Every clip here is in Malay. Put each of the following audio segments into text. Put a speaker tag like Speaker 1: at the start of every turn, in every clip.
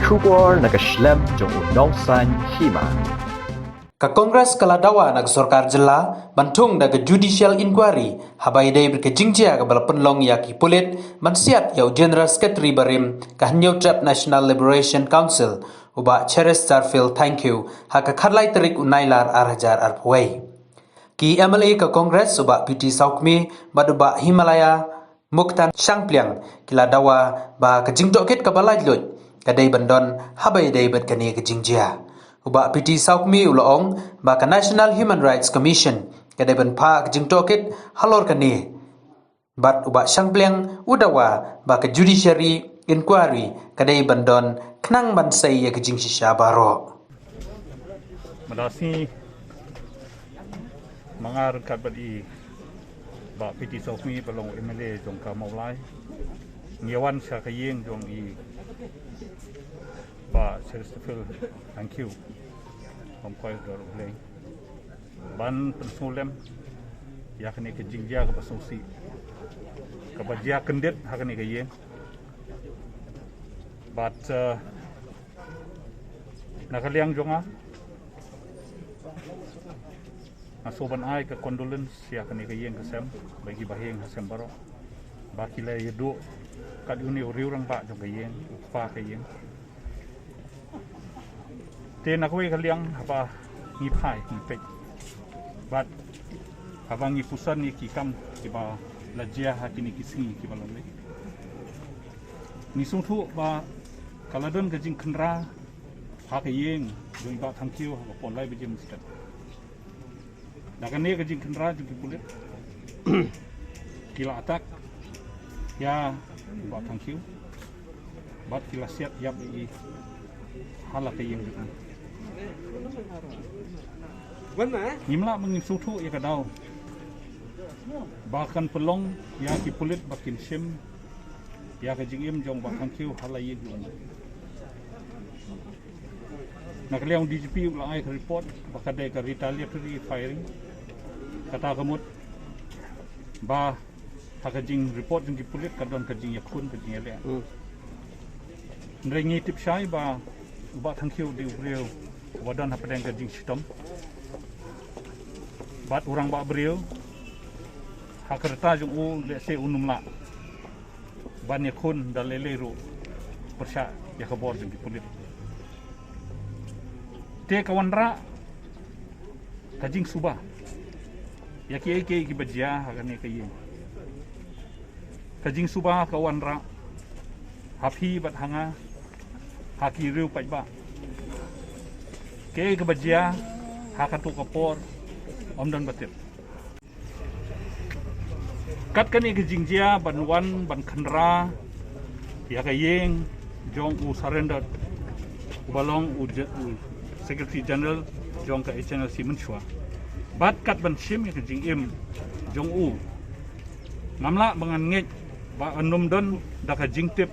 Speaker 1: Kubor nakaslem jong unongsan hima.
Speaker 2: Ka Kongres Kaladawa nag Sorkar Jela bantung daga Judicial Inquiry habai day berkejingja ka balapenlong yaki pulit mansiat yau General Secretary Barim ka Hanyo Trap National Liberation Council uba Cheres Starfield thank you haka kharlai terik unailar arhajar arpway ki MLA ka Kongres uba PT Saukmi baduba Himalaya Muktan Shangpliang Kiladawa ba kejingtokit ka balai lut kadai bandon habai day berkani kejingja uba PT Saukmi uloong ba ka National Human Rights Commission kadai ban pa kejingtokit halor kani bat uba Shangpliang udawa ba ka Judiciary Inquiry kadai bandon kenang bansai ya kejing sisya baro
Speaker 3: Madasi mangar kat badi ba PT Saukmi pelong MLA jong ka maulai ngiawan sya kayeng jong i ba Chesterfield thank you kompai dor uleng ban pensulem yakni ke jingja ke basusi ke bajia kendet hakni kayeng but nakaliang jonga asoban ai ke condolence yakni kayeng kesem bagi baheng hasem baro bakila yedo kad uni riurang ba jong kayeng fa kayeng ten aku kaliang apa ngipai ngipek but abang ngipusan ni kikam kiba lajia hakini kisni kiba lalai ni sungtu ba kaladon gajing kendra hakayeng jong ba thank you pon lai bejim muskat dakan ni gajing kendra jong kipulit kila atak ya ba thank you bat kila siat yap i halakayeng gitu Nimla mengisutu ya kadau bahkan pelong ya ki pulit bakin sim ya ka jingim jong bahkan kiu halai jong nakaliang DGP ulai ka report bakadai ka retaliatory firing kata kamut ba hakajing report jong ki pulit kadon kajing yakun kajing ele ndrengi tip syai ba thank you di beliau wadan hapadang kajing sistem bat orang ba beliau hakerta jung u lese unumla ban yakun dalele ru persya ya kabor jung dipulit te kawanra kajing subah ya ki bajia hakane kayen kajing subah kawanra hapi bat hanga haki riu pajba ke kebajia hakatu kapor omdan batir kat kani kejingjia banwan ban khandra ya kayeng jong u surrender balong u secretary general jong ka HNLC menchua bat kat ban sim ya kejing im jong u ngamla bangan ngej ba anum don da ka jingtip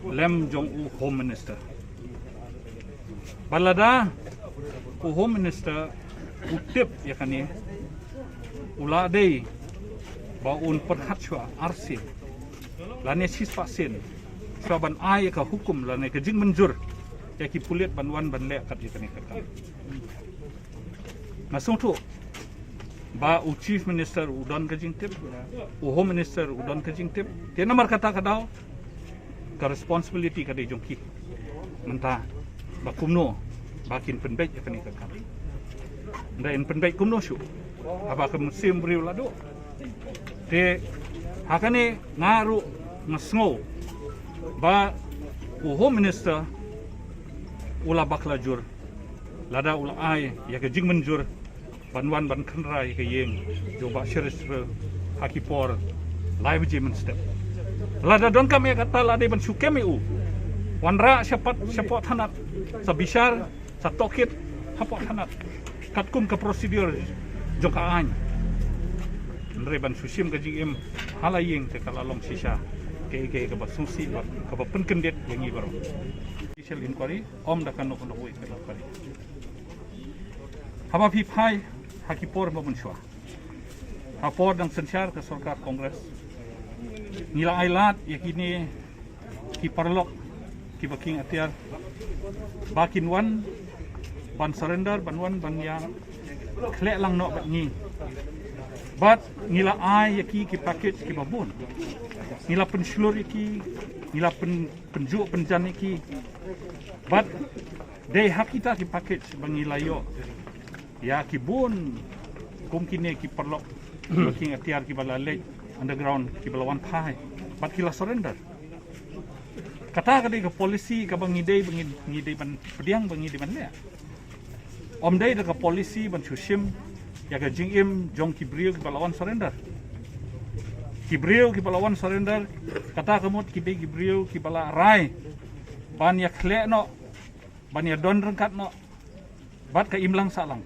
Speaker 3: lem jong u home minister balada u home minister utip ya kani ula dei ba un perhat chua arsin lane sis pasin saban ai ka hukum lane ke jing menjur ya ki pulit banwan ban le kat ya kani kata masung tu ba u chief minister udon ke jing tip u home minister udon ke jing tip te nomor kata kadau ka responsibility ka dei jongki mentah ba kumno bakin penbaik ya kani kakak ndain penbaik kumno syu apa ke musim beriu lado te hakane ngaru ngasngo ba home minister ula baklajur lada ula ai ya ke jing menjur banwan ban khandrai ke yeng joba sheris hakipor live jim step lada don kami kata lada ban sukemi u wanra syapat thanat sabishar sa tokit hapo hanat katkum ke prosedur jongka any nreban susim ke jing halaying te kalalong sisa ke basusi ke penkendet yangi baro judicial inquiry om da kan no woi ke lapari haba phi phai hakipor ma bunshwa hapor dang sensyar ke Sorkar Kongres nila ailat yakini ki parlok ki baking atiar bakin wan ban surrender ban wan ban yang klek lang no bat ni bat ngila ai yaki ki package ki babun ngila penslur yaki ngila penjuk penjan yaki bat dei hakita ki package bangila yo ya ki bun kum kini ki perlok baking atiar ki balalej underground ki balawan pai bat kila surrender kata kadai ke polisi ka bangidei ban pediang bangidei ban le om dei ke polisi ban chusim ya ka jingim jong kibriu ki balawan surrender kibriu ki balawan surrender kata kemut ki be kibriu ki bala rai ban ya khle no ban ya don rengkat no bat ka imlang salang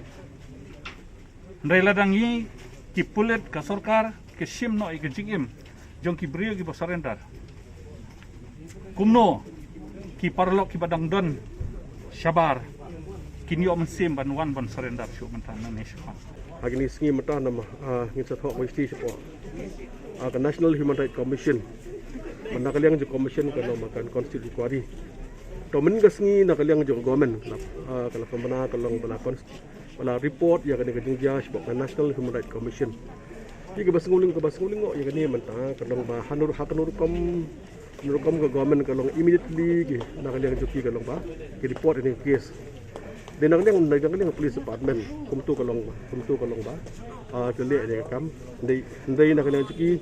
Speaker 3: ndai ladangi ki pulet ka sarkar ke sim no ke jingim jong kibriu ki surrender kumno ki parlok ki badang don syabar kini om sim ban wan ban surrender syu mentan Indonesia
Speaker 4: agni singi mata nama ngin sa thok wisti sipo aga National Human Rights Commission manakaliang jo commission kano makan constitution kwari to men gasngi nakaliang jo government kala pemana kalong bala report ya kani kajing dia sipo National Human Rights Commission ki ke basnguling ngo ya kani menta kalong ba hanur hakanur kom ke government kalong immediately ki nakaliang jo ki kalong ba ki report ini case denang yang police department kumtu kalong ba kele ne kam ndai na kana chiki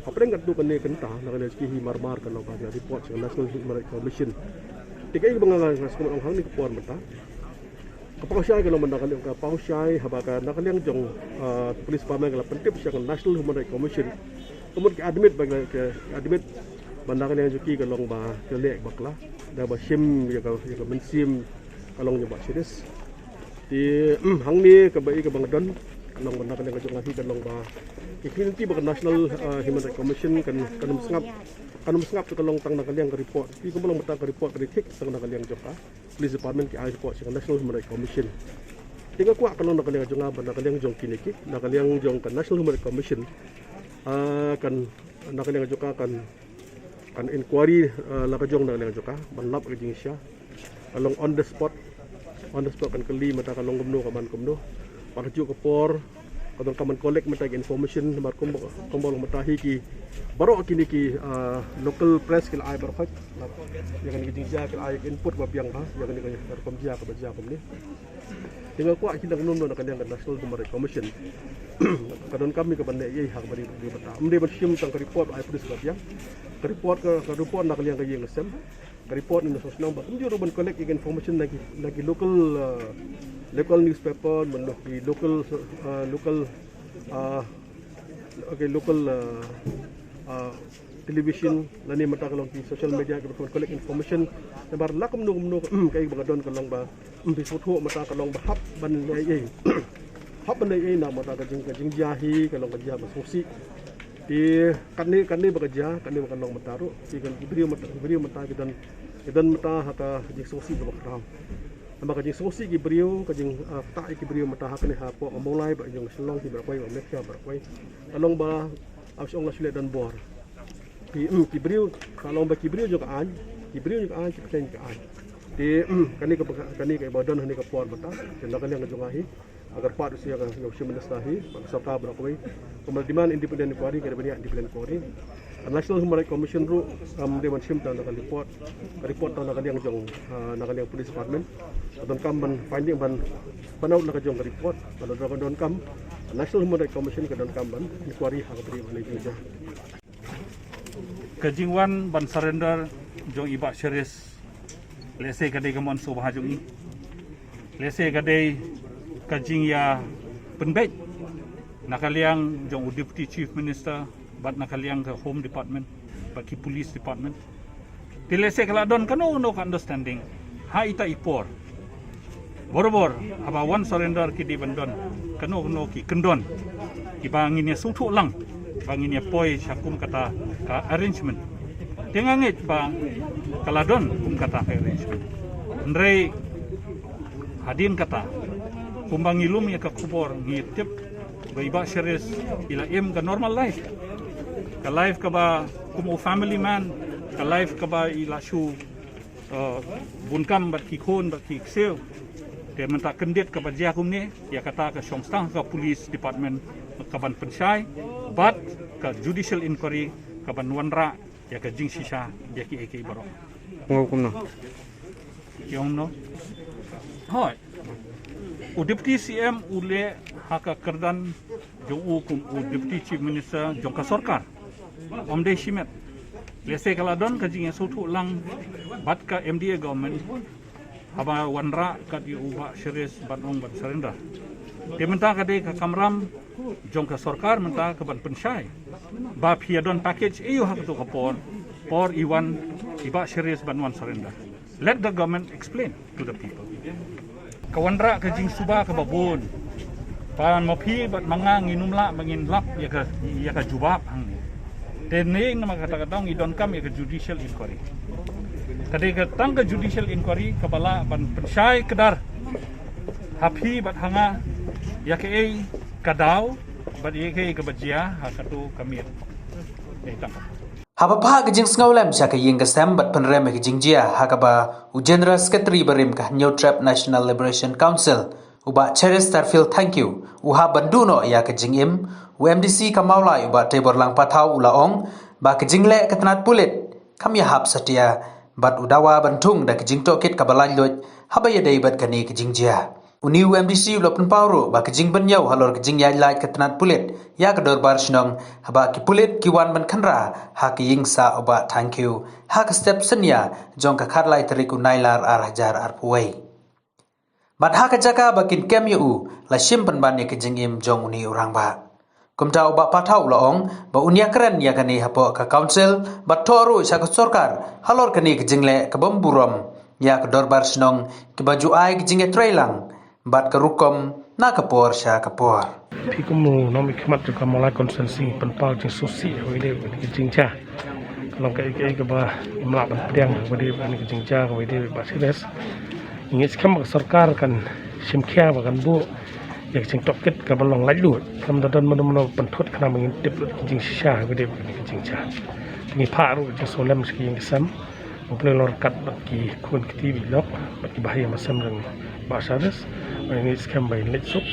Speaker 4: apren kat tu kane kenta na kana chiki marmar kalong ba report sa National Human Rights Commission tikai bangang ngas kum hang ni kupon mata kapau syai kalong manda kalong ka pau syai habaka na kalong jong police department kala pentip sa National Human Rights Commission kemudian ki admit banda kalong chiki kalong ba kele bakla da ba sim ya ka mensim kalong nyoba serius di hang ni kebai ke bangdon kalong benda kan ngajong ngahi kalong ba ikinti ba National Human Rights Commission kan mengap tu kalong tang nakaliang ke report di kumulong mata ke report ke tik tang nakaliang joka police department ki ai report sa National Human Rights Commission tinggal kuat kalong nakaliang jong ba nakaliang jong kiniki nakaliang jong kan National Human Rights Commission kan nakaliang joka kan inquiry la ka jong nakaliang joka banlap ke jing sya kalong on the spot kan kali mata kalong kumno parju ke por kadang kaman collect mata information mar kumbol mata ki baro kini ki local press kil ai berfat yang ni jing ja kil ai input ba biang ba yang ni kan kom ja ka baja kom ni tinggal kuat kita kunum nak kan National Human Rights Commission kadang kami ke bande ye hak bari bata amde bersim tang report ai police ba biang report nak liang ke yang sem report in the social number kunjur ban collect information lagi local newspaper lagi local television lani mata kalong di social media ke collect information bar lakum no kai bagadon kalong ba di foto mata kalong ba hap ban ye hap ban ye na mata kajing jahi kalong kerja basusi di kanni bekerja kanni kalong mataru di kan beriu mata dan mata haka kajing sosi ke bakram amba kajing sosi ki beriu kajing ta ki beriu mata hakne ha po mulai ba jong selong ki berkoi ba mekya berkoi kalong ba aus ong lasle dan bor ki beriu kalong ba ki beriu jo ka an ki pen ka an di kani ke badan hani ka por mata dan kalong jong ahi agar part usia kan usia menestahi bangsa berkoi kemudian independent inquiry ke banyak independent inquiry National Human Rights Commission ru dia mensim tang nak report tang nak yang jong nak yang police department don kam ban finding ban banau nak jong report kalau don kam National Human Rights Commission ke don kam ban inquiry hak beri mana juga
Speaker 3: kejingwan ban surrender jong iba series lese kadai kamon so bahajung ni lese kadai kajing ya penbet nakaliang jong deputy chief minister bat nakaliang ke home department bagi police department dilese kala don kanu no understanding ha ita ipor borobor aba one surrender ki di bandon kanu no ki kendon ki banginnya sutu lang banginnya poi syakum kata ka arrangement tengangit ba kala don kum kata arrangement ndrei hadin kata kumbangilum ya ka kubor ngitip baiba series ila em ka normal life ka life ka ba kumu family man ka life ka ba ila shu bunkam bat kikon bat kiksel dia minta kendit ke bajia kum ni ya kata ke Songstang ke Police Department ke ban pensyai bat ke Judicial Inquiry ke ban wanra ya ke jing sisa ya ki ek barok
Speaker 5: Hukum no.
Speaker 3: yang no hoi Deputy CM ule haka kerdan jong kum Deputy Chief Minister jong ka sarkar omde shimet lese kala don ka jing sutu lang bat ka MDA government haba wanra kat yu uba series bat ong bat serenda dia minta ka de ka kamram jong ka sarkar minta ka ban pensyai ba piadon package eu hak tu ka por iwan iba series ban wan serenda. Let the government explain to the people. Kawanra ke jing suba ke babon. Pan mopi bat mangang inumla mangin lap ya ka jubab hang ni. Tening nama kata-kata idon kam ya ke judicial inquiry. Tadi ke tang ke judicial inquiry ke bala ban pensyai kedar. Hapi bat hanga ya ke kadau bat ye ke bajia ha katu kamit. Tangkap.
Speaker 2: Haba ke jing ngawlem sya ke ying kesem bat penrem ke jing jia hakaba u General Secretary barim ka New Trap National Liberation Council uba Cheris Starfield thank you u ha banduno ya ke jing im u MDC ka maulai uba tebor lang patau ulaong ba ke jing le ke tanat pulit kam ya hap satia bat udawa bantung da ke jing tokit ka balai lot haba ya dei bat kani ke jing jia uni UMDC ulopen pauro ba ke jing banyau halor ke jing yai lai ke tanat pulit ya ke dorbar snong haba ki pulit ki wan ban khanra ha ki yingsa oba thank you ha ke step senya jong ka kharlai teriku nailar arhajar arpuai bat ha ke jaka bakin kem yu la simpan ban ke jing im jong uni orang ba kumta oba pathau laong ba unia keren ya kani hapo ka council bat toru sa ka sarkar halor kani ke jingle ka bamburom ya ke dorbar snong ki baju ai ke jinge trailang bat kerukom na kapor sya kapor.
Speaker 6: Pikumu nomi kemat juga mulai konsensi penpal jeng susi wede wede jingja. Kalau kayak ba imlak pendiang wede wede jingja wede basides. Ingin skam sarkar kan simkia bakan bu yang jing tokit ka balong lalu. Kam dadan mano pentut kana mengintip jing sisa wede wede jingja. Ini paru jeng solem ski yang kesam. Mungkin lorkat bagi kun kiti bilok bagi bahaya masam dengan basides. Ini skam by litsuk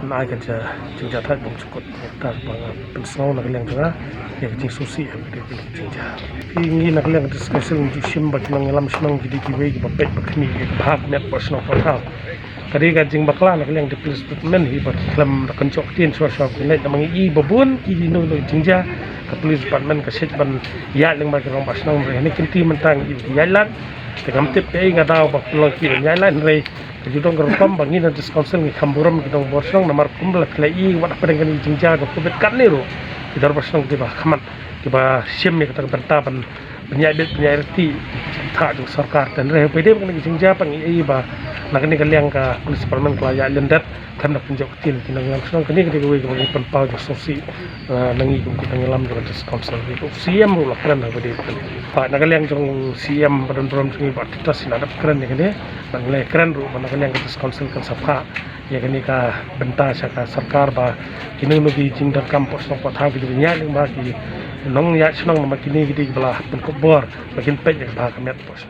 Speaker 6: nai kerja jingja thai bung cukut tar bang pensau nak liang juga ya jing susi di jingja ini nak liang diskusi untuk sim bagi mengelam senang jadi kiwe bapet bakni bahak net personal total kadi jing bakla nak liang dipilih statement hi bat kelam kencok tin suara kunai namang i babun i no jingja ke police department ke set ban ya leng bagi orang personal ini kinti mentang ya lan tegam tip pe nga daw bak long ki nyai lan rei judong gerpam bangin dan council ni kamburam kitong borsong namar kumbla klei wat pedang jingja go kubet kan ni ro idar borsong tiba khamat tiba sim ni kata bertaban penyai reti ta jung sarkar dan rei pede bang jingja pang i ba nak ni kaliang ka police department klaya lendat kan nak punjok tin kinang langsung kini kini gue bagi penpau jung sosi nangi kum kitang lam jung council itu CM ro lakran ba de pa nak kaliang jung CM badan prom jung ba kita sinadap keren ni kene nang le keren ro nak kaliang ka council kan sapha ya kini ka benta saka sarkar ba kini no gi jing dan kampus no patha gi nya ling ba ki nong ya snong ma kini gi bala pen ko bor bakin pe ba kamet pos